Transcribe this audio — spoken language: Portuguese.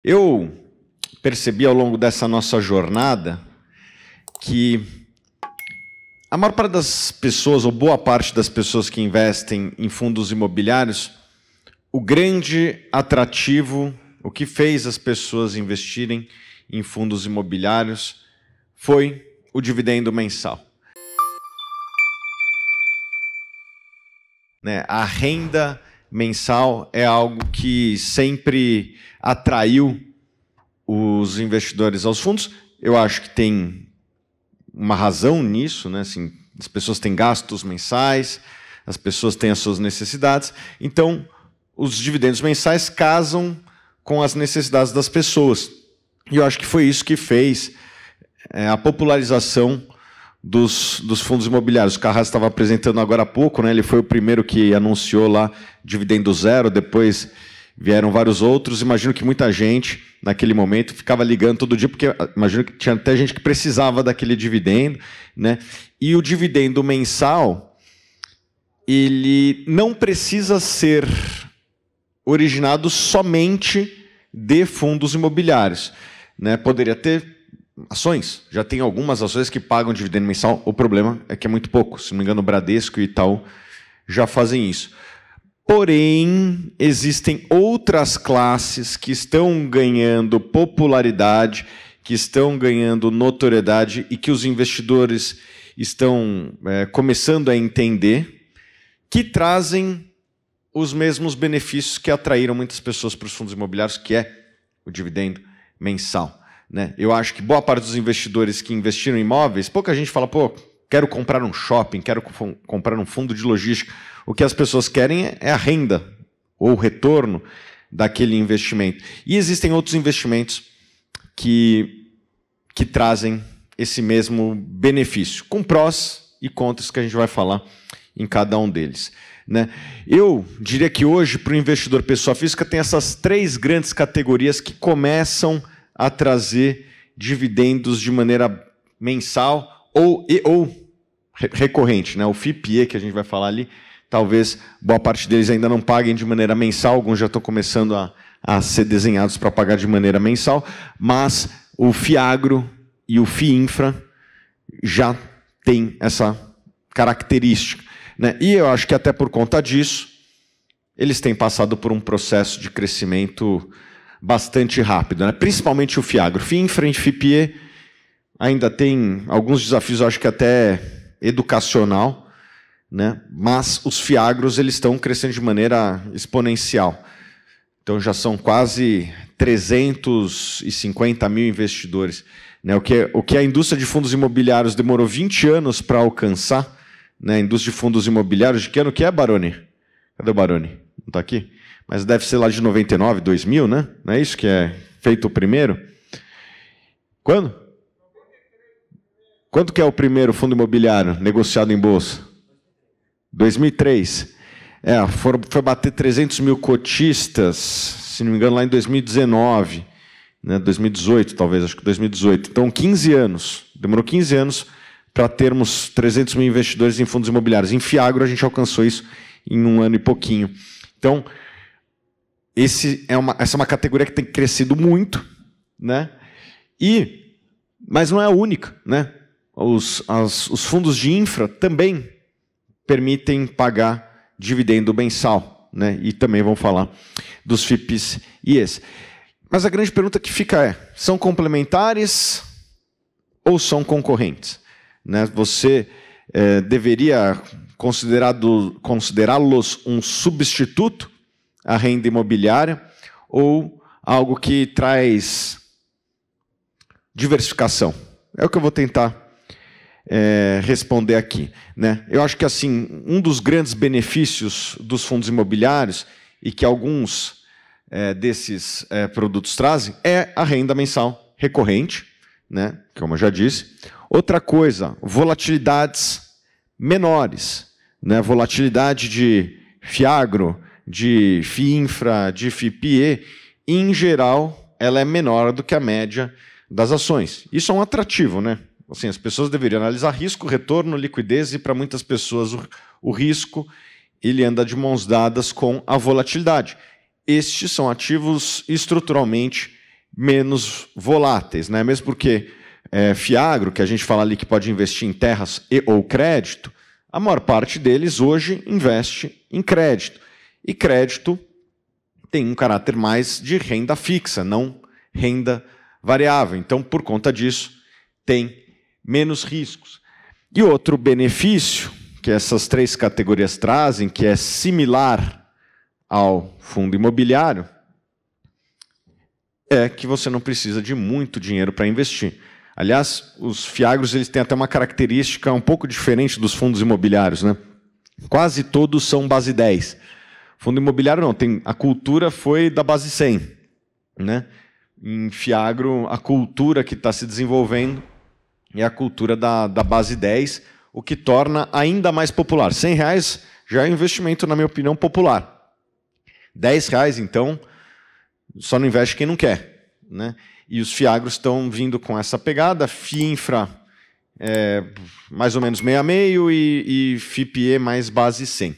Eu percebi ao longo dessa nossa jornada que a maior parte das pessoas, ou boa parte das pessoas que investem em fundos imobiliários, o grande atrativo, o que fez as pessoas investirem em fundos imobiliários foi o dividendo mensal. A renda mensal é algo que sempre atraiu os investidores aos fundos. Eu acho que tem uma razão nisso, né? Assim, as pessoas têm gastos mensais, as pessoas têm as suas necessidades, então os dividendos mensais casam com as necessidades das pessoas. E eu acho que foi isso que fez a popularização dos fundos imobiliários. O Carrasco estava apresentando agora há pouco, né? Ele foi o primeiro que anunciou lá dividendo zero, depois vieram vários outros. Imagino que muita gente, naquele momento, ficava ligando todo dia, porque imagino que tinha até gente que precisava daquele dividendo, né? E o dividendo mensal, ele não precisa ser originado somente de fundos imobiliários, né? Poderia ter ações, já tem algumas ações que pagam dividendo mensal, o problema é que é muito pouco, se não me engano o Bradesco e Itaú já fazem isso. Porém, existem outras classes que estão ganhando popularidade, que estão ganhando notoriedade e que os investidores estão começando a entender, que trazem os mesmos benefícios que atraíram muitas pessoas para os fundos imobiliários, que é o dividendo mensal. Eu acho que boa parte dos investidores que investiram em imóveis, pouca gente fala, pô, quero comprar um shopping, quero comprar um fundo de logística. O que as pessoas querem é a renda ou o retorno daquele investimento. E existem outros investimentos que trazem esse mesmo benefício, com prós e contras que a gente vai falar em cada um deles. Eu diria que hoje, para o investidor pessoa física, tem essas três grandes categorias que começam a trazer dividendos de maneira mensal ou recorrente. O FIPE, que a gente vai falar ali, talvez boa parte deles ainda não paguem de maneira mensal, alguns já estão começando a ser desenhados para pagar de maneira mensal, mas o FIAGRO e o FIINFRA já têm essa característica. E eu acho que até por conta disso, eles têm passado por um processo de crescimento bastante rápido, principalmente o FIAGRO. FIINFRA e FIPE ainda tem alguns desafios, acho que até educacional, mas os FIAGROS eles estão crescendo de maneira exponencial. Então já são quase 350 mil investidores. O que a indústria de fundos imobiliários demorou 20 anos para alcançar, a indústria de fundos imobiliários, de que ano que é, Baroni? Cadê o Baroni? Não está aqui? Mas deve ser lá de 99, 2000, né? Não é isso que é feito o primeiro? Quando? Quanto que é o primeiro fundo imobiliário negociado em bolsa? 2003. Foi bater 300 mil cotistas, se não me engano, lá em 2019. 2018, talvez, acho que 2018. Então, 15 anos. Demorou 15 anos para termos 300 mil investidores em fundos imobiliários. Em FIAGRO, a gente alcançou isso em 1 ano e pouquinho. Então, essa é uma categoria que tem crescido muito, mas não é a única. Os fundos de infra também permitem pagar dividendo mensal, e também vão falar dos FIPs e esse. Mas a grande pergunta que fica é, são complementares ou são concorrentes? Você deveria considerá-los um substituto à renda imobiliária ou algo que traz diversificação? É o que eu vou tentar responder aqui. Eu acho que assim, um dos grandes benefícios dos fundos imobiliários e que alguns desses produtos trazem é a renda mensal recorrente, como eu já disse. Outra coisa, volatilidades menores, volatilidade de FIAGRO, de FIINFRA, de FIPE, em geral, ela é menor do que a média das ações. Isso é um atrativo, Assim, as pessoas deveriam analisar risco, retorno, liquidez, e para muitas pessoas o risco ele anda de mãos dadas com a volatilidade. Estes são ativos estruturalmente menos voláteis, né? Mesmo porque Fiagro, que a gente fala ali que pode investir em terras e ou crédito, a maior parte deles hoje investe em crédito. E crédito tem um caráter mais de renda fixa, não renda variável. Então, por conta disso, tem menos riscos. E outro benefício que essas três categorias trazem, que é similar ao fundo imobiliário, é que você não precisa de muito dinheiro para investir. Aliás, os Fiagros eles têm até uma característica um pouco diferente dos fundos imobiliários, né? Quase todos são base 10. Fundo imobiliário não, a cultura foi da base 100. Né? Em Fiagro, a cultura que está se desenvolvendo é a cultura da base 10, o que torna ainda mais popular. R$100 já é um investimento, na minha opinião, popular. R$10, então, só não investe quem não quer. Né? E os Fiagros estão vindo com essa pegada, FIINFRA mais ou menos meio a meio e FIPE mais base 100.